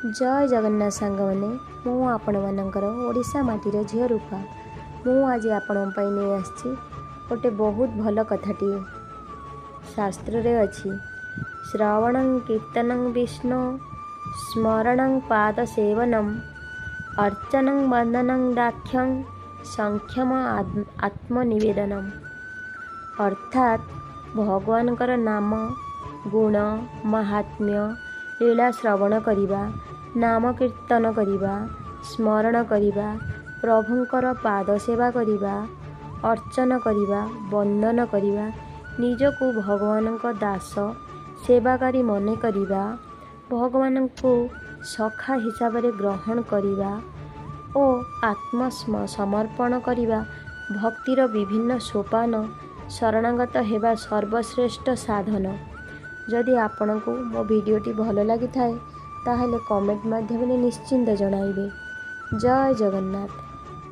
जय जगन्नाथ सांग मैंने मु आपण मानकर ओडिशा माटीर झील रूपा मु आज आपण नहीं आसी गोटे बहुत भल कथाटीए। शास्त्र रे अच्छी श्रवणं कीर्तनं विष्णु स्मरणं पाद सेवनम अर्चनं वंदनं दाख्यं संख्यम आत्मनिवेदनम। अर्थात भगवानकर नाम गुण महात्म्य लीला श्रवण करिबा नाम कीर्तन करिबा स्मरण करिबा प्रभुंकर पाद सेवा करिबा अर्चन करिबा वंदन करिबा निजको भगवान दास सेवाकारी मन करिबा भगवान को सखा हिसाब रे ग्रहण करिबा ओ आत्म समर्पण करिबा भक्तिर विभिन्न सोपान शरणागत हेबा सर्वश्रेष्ठ साधन। जदि आपण को मो भिडियोटी भल लगी थाए ताहले कमेंट माध्यम निश्चिंत जणाइबे। जय जगन्नाथ।